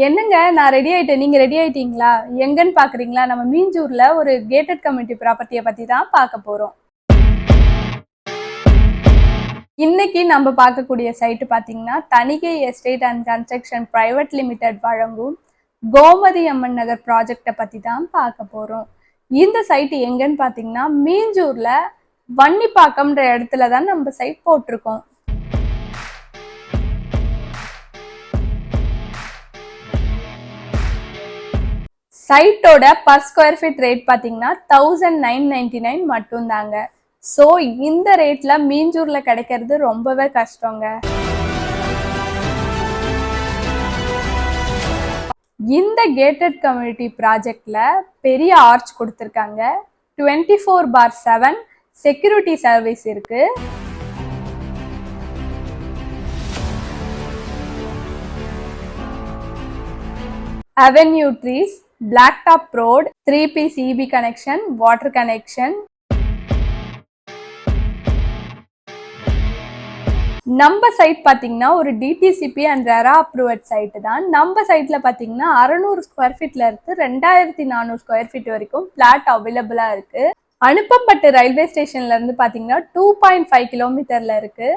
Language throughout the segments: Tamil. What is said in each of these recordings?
என்னங்க நான் ரெடி ஆயிட்டேன். நீங்க ரெடி ஆயிட்டீங்களா? எங்கன்னு பாக்குறீங்களா? நம்ம மீஞ்சூர்ல ஒரு கேட்டட் கம்யூனிட்டி ப்ராப்பர்ட்டியை பத்தி தான் பார்க்க போறோம். இன்னைக்கு நம்ம பார்க்கக்கூடிய சைட்டு பாத்தீங்கன்னா Thanigai estate and construction private limited வழங்கும் கோமதி அம்மன் நகர் ப்ராஜெக்டை பத்தி தான் பார்க்க போறோம். இந்த சைட்டு எங்கன்னு பாத்தீங்கன்னா மீஞ்சூர்ல வன்னிப்பாக்கம்ன்ற இடத்துல தான் நம்ம சைட் போட்டிருக்கோம். சைட்டோட பர் ஸ்கொயர் ஃபீட் ரேட் பார்த்தீங்கன்னா 1999 மட்டும் தாங்க. ஸோ இந்த ரேட்ல மீஞ்சூர்ல கிடைக்கிறது ரொம்பவே கஷ்டங்க. இந்த கேட்டட் கம்யூனிட்டி ப்ராஜெக்ட்ல பெரிய ஆர்ச் கொடுத்துருக்காங்க. 24/7 செக்யூரிட்டி சர்வீஸ் இருக்கு. Avenue trees, blacktop road, 3-piece EB connection, water connection. நம்ம சைட் பாத்தீங்கன்னா ஒரு DTCP and RERA approved site தான். நம்ம சைட்ல பாத்தீங்கன்னா 600 ஸ்கொயர் ஃபீட்ல இருக்கு 2400 ஸ்கொயர் ஃபீட் வரைக்கும் பிளாட் அவைலபிளா இருக்கு. அனுப்பம்பட்டு ரயில்வே ஸ்டேஷன்ல இருந்து பாத்தீங்கன்னா 2.5 கிலோமீட்டர்ல இருக்கு.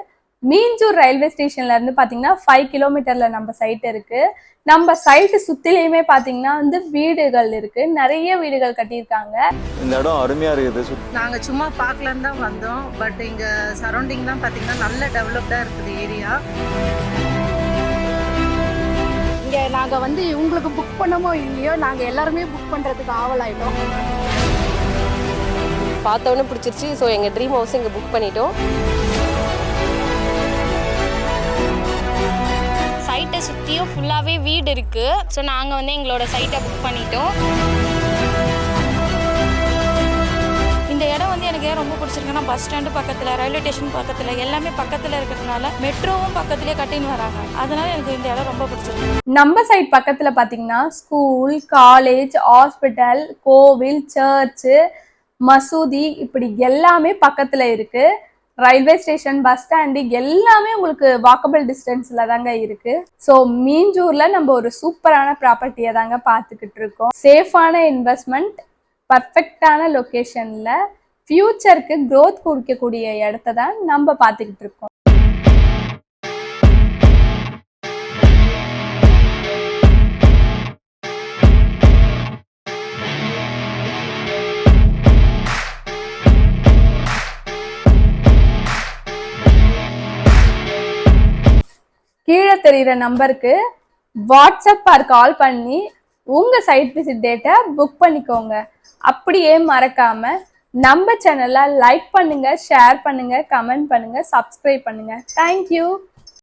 மீஞ்சூர் ரயில்வே ஸ்டேஷன்ல இருந்து பாத்தீங்கன்னா 5 கிலோமீட்டர்ல நம்ம சைட் இருக்கு. நம்ம சைட்டு சுத்திலையுமே பாத்தீங்கன்னா வீடுகள் இருக்கு. நிறைய வீடுகள் கட்டியிருக்காங்க. இந்த இடம் அருமையா இருக்குது. நாங்க சும்மா பார்க்கலான்னு தான் வந்தோம். பட் இங்க சரௌண்டிங்லாம் பாத்தீங்கன்னா நல்ல டெவலப்டா இருக்குது ஏரியா. இங்க நாங்க உங்களுக்கு புக் பண்ணமோ இல்லையோ நாங்க எல்லாருமே புக் பண்றதுக்கு ஆவலாயிட்டோம். பார்த்தவொன்னே பிடிச்சிருச்சு. ஸோ எங்கள் ட்ரீம் ஹவுஸ் இங்கே புக் பண்ணிட்டோம். சைட்டை சுற்றியும் ஃபுல்லாகவே வீடு இருக்குது. ஸோ நாங்கள் எங்களோட சைட்டை புக் பண்ணிட்டோம். இந்த இடம் எனக்கு ஏன் ரொம்ப பிடிச்சிருக்குன்னா பஸ் ஸ்டாண்டு பக்கத்தில், ரயில்வே ஸ்டேஷன் பக்கத்தில், எல்லாமே பக்கத்தில் இருக்கிறதுனால மெட்ரோவும் பக்கத்துலேயே கட்டின்னு வராங்க. அதனால எனக்கு இந்த இடம் ரொம்ப பிடிச்சிருக்கு. நம்ம சைட் பக்கத்தில் பார்த்தீங்கன்னா ஸ்கூல், காலேஜ், ஹாஸ்பிட்டல், கோவில், சர்ச்சு, மசூதி இப்படி எல்லாமே பக்கத்துல இருக்கு. ரயில்வே ஸ்டேஷன், பஸ் ஸ்டாண்டு எல்லாமே உங்களுக்கு வாக்கபிள் டிஸ்டன்ஸ்ல தாங்க இருக்கு. ஸோ மீஞ்சூர்ல நம்ம ஒரு சூப்பரான ப்ராப்பர்ட்டியை தாங்க பார்த்துக்கிட்டு இருக்கோம். சேஃபான இன்வெஸ்ட்மெண்ட், பர்ஃபெக்டான லொக்கேஷன்ல ஃபியூச்சருக்கு க்ரோத் கொடுக்கக்கூடிய இடத்த தான் நம்ம பார்த்துக்கிட்டு இருக்கோம். கீழே தெரிகிற நம்பருக்கு வாட்ஸ்அப் ஆர் கால் பண்ணி உங்க சைட் விசிட் டேட்டை புக் பண்ணிக்கோங்க. அப்படியே மறக்காம நம்ம சேனலை லைக் பண்ணுங்க, ஷேர் பண்ணுங்க, கமெண்ட் பண்ணுங்க, சப்ஸ்கிரைப் பண்ணுங்க. தேங்க்யூ.